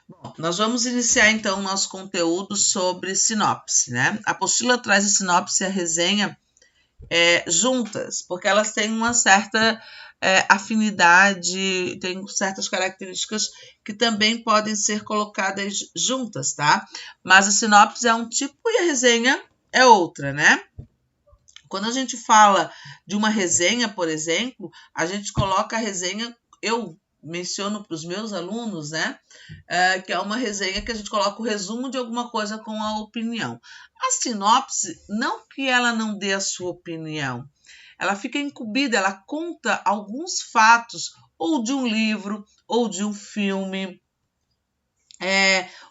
Bom, nós vamos iniciar então o nosso conteúdo sobre sinopse, né? A apostila traz a sinopse e a resenha juntas, porque elas têm uma certa afinidade, têm certas características que também podem ser colocadas juntas, tá? Mas a sinopse é um tipo e a resenha é outra, né? Quando a gente fala de uma resenha, por exemplo, a gente coloca a resenha, eu menciono para os meus alunos, né? Que é uma resenha que a gente coloca o resumo de alguma coisa com a opinião. A sinopse, não que ela não dê a sua opinião, ela fica incumbida, ela conta alguns fatos, ou de um livro, ou de um filme,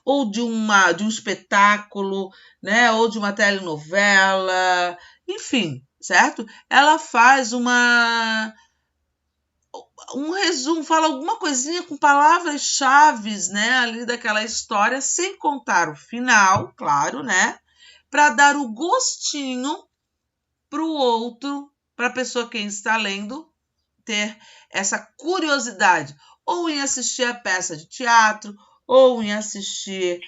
ou de um espetáculo, né? Ou de uma telenovela, enfim, certo? Ela faz um resumo, fala alguma coisinha com palavras-chave, né, ali daquela história, sem contar o final, claro, né, para dar o gostinho para o outro, para a pessoa quem está lendo, ter essa curiosidade, ou em assistir a peça de teatro, ou em assistir,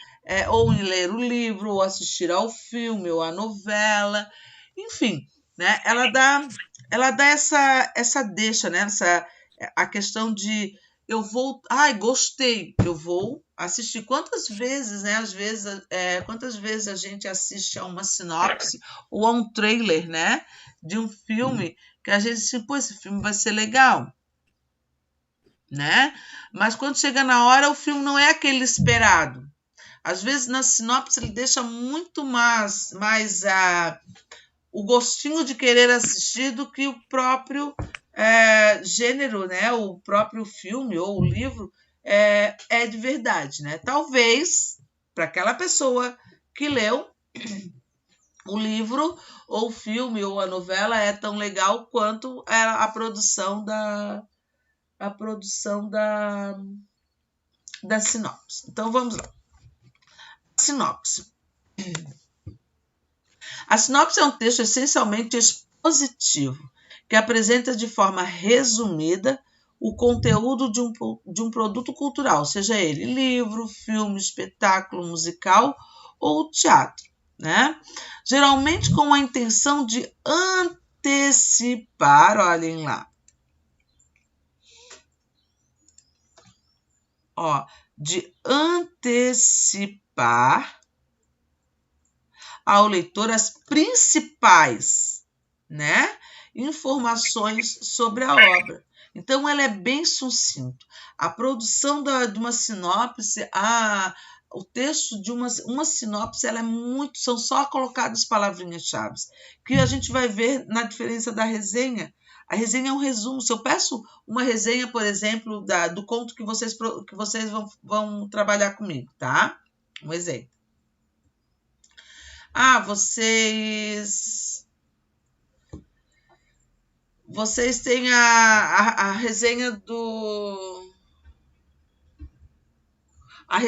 ou em ler o livro, ou assistir ao filme, ou à novela, enfim, né? Ela dá essa deixa, né? A questão de eu vou, ai, gostei, eu vou assistir. Quantas vezes, né? Às vezes, quantas vezes a gente assiste a uma sinopse ou a um trailer, né? De um filme que a gente diz, pô, esse filme vai ser legal, né? Mas quando chega na hora, o filme não é aquele esperado. Às vezes, na sinopse, ele deixa muito mais o gostinho de querer assistir do que o próprio gênero, né? O próprio filme ou o livro é de verdade, né? Talvez, para aquela pessoa que leu, o livro ou o filme ou a novela é tão legal quanto a produção da sinopse. Então vamos lá. Sinopse. A sinopse é um texto essencialmente expositivo, que apresenta de forma resumida o conteúdo de um produto cultural, seja ele livro, filme, espetáculo musical ou teatro, né? Geralmente com a intenção de antecipar, olhem lá, de antecipar ao leitor as principais, né, informações sobre a obra. Então, ela é bem sucinto. A produção de uma sinopse, o texto de uma sinopse, ela é muito, são só colocadas palavrinhas-chave, que a gente vai ver na diferença da resenha. A resenha é um resumo. Se eu peço uma resenha, por exemplo, do conto que vocês vão trabalhar comigo, tá? Um exemplo. Vocês têm a resenha do... A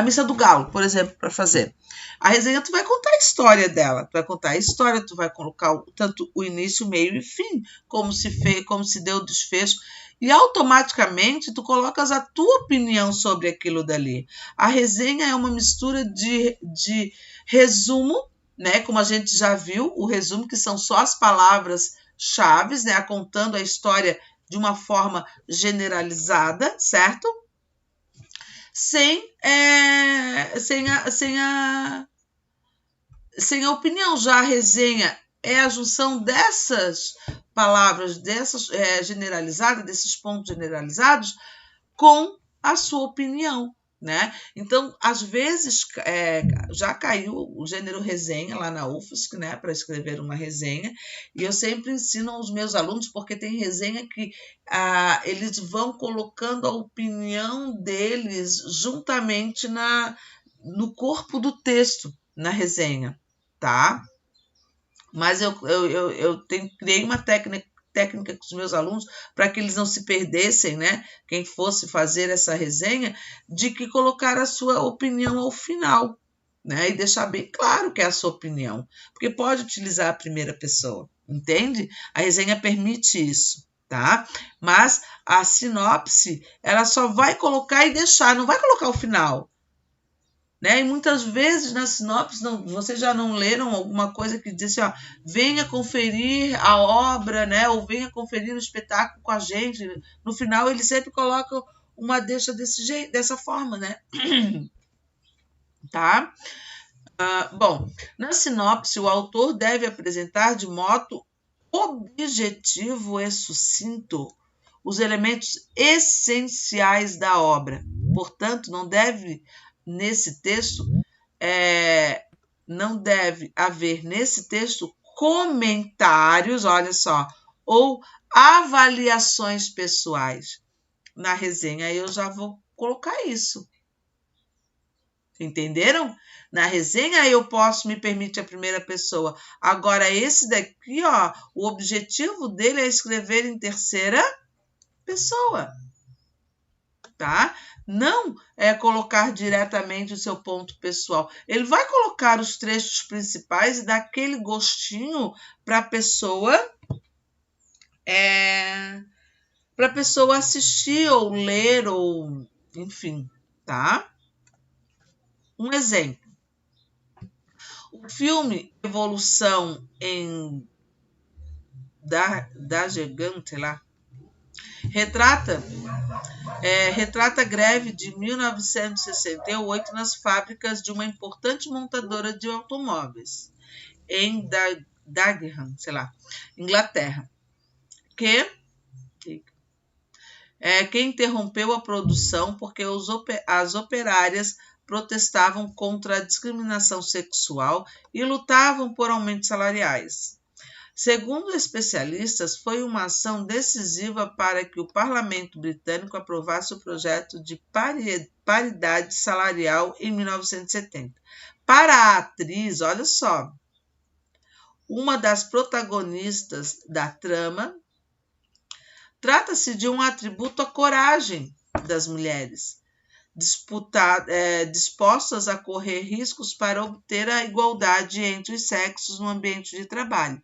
Missa do Galo, por exemplo, para fazer. A resenha tu vai contar a história dela, tu vai contar a história, tu vai colocar tanto o início, meio e fim, como se fez, como se deu o desfecho, e automaticamente tu colocas a tua opinião sobre aquilo dali. A resenha é uma mistura de resumo, né, como a gente já viu, o resumo, que são só as palavras-chave, né, contando a história de uma forma generalizada, certo? Sem a opinião. Já a resenha é a junção dessas palavras, generalizadas, desses pontos generalizados, com a sua opinião, né? Então, às vezes, já caiu o gênero resenha lá na UFSC, né, para escrever uma resenha, e eu sempre ensino aos meus alunos, porque tem resenha que eles vão colocando a opinião deles juntamente no corpo do texto, na resenha, tá? Mas eu criei uma técnica com os meus alunos, para que eles não se perdessem, né? Quem fosse fazer essa resenha, de que colocar a sua opinião ao final, né? E deixar bem claro que é a sua opinião, porque pode utilizar a primeira pessoa, entende? A resenha permite isso, tá? Mas a sinopse, ela só vai colocar e deixar, não vai colocar o final, né? E muitas vezes na sinopse, vocês já não leram alguma coisa que diz assim, ó, venha conferir a obra, né? Ou venha conferir o espetáculo com a gente. No final, ele sempre coloca uma deixa desse jeito, dessa forma, né? Tá? Bom, na sinopse, o autor deve apresentar de modo objetivo e sucinto os elementos essenciais da obra. Portanto, nesse texto, não deve haver nesse texto comentários, olha só, ou avaliações pessoais. Na resenha eu já vou colocar isso. Entenderam? Na resenha eu posso me permitir a primeira pessoa. Agora esse daqui, ó, o objetivo dele é escrever em terceira pessoa, tá? Não é colocar diretamente o seu ponto pessoal. Ele vai colocar os trechos principais e dar aquele gostinho para a pessoa assistir ou ler ou enfim, tá? Um exemplo. O filme Evolução da Gigante lá retrata a greve de 1968 nas fábricas de uma importante montadora de automóveis em Dagenham, Inglaterra, que interrompeu a produção porque as operárias protestavam contra a discriminação sexual e lutavam por aumentos salariais. Segundo especialistas, foi uma ação decisiva para que o parlamento britânico aprovasse o projeto de paridade salarial em 1970. Para a atriz, olha só, uma das protagonistas da trama, trata-se de um atributo à coragem das mulheres, dispostas a correr riscos para obter a igualdade entre os sexos no ambiente de trabalho.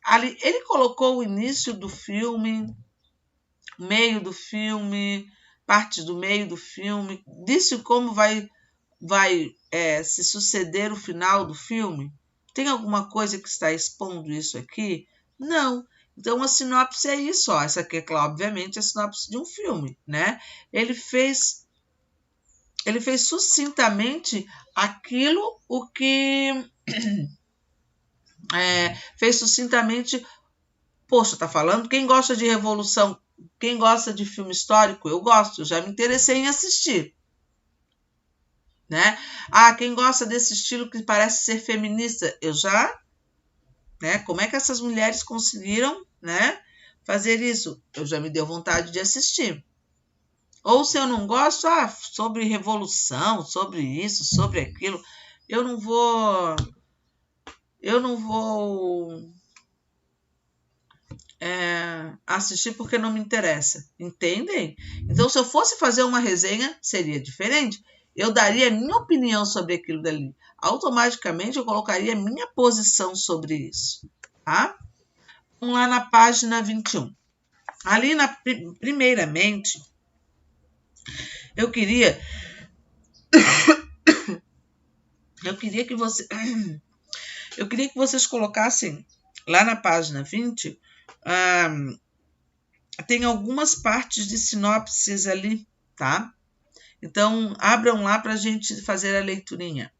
Ali, ele colocou o início do filme, meio do filme, parte do meio do filme, disse como vai se suceder o final do filme. Tem alguma coisa que está expondo isso aqui? Não. Então, a sinopse é isso. Ó. Essa aqui, obviamente, é a sinopse de um filme, né? Ele fez sucintamente aquilo o que... fez sucintamente, poxa, tá falando, quem gosta de revolução, quem gosta de filme histórico, eu gosto, eu já me interessei em assistir, né? Quem gosta desse estilo que parece ser feminista, eu já, né? Como é que essas mulheres conseguiram, né, fazer isso? Eu já me deu vontade de assistir. Ou se eu não gosto, sobre revolução, sobre isso, sobre aquilo, eu não vou assistir porque não me interessa, entendem? Então, se eu fosse fazer uma resenha, seria diferente. Eu daria minha opinião sobre aquilo dali. Automaticamente, eu colocaria minha posição sobre isso, tá? Vamos lá na página 21. Ali, primeiramente, eu queria que vocês colocassem lá na página 20, tem algumas partes de sinopses ali, tá? Então, abram lá para a gente fazer a leiturinha.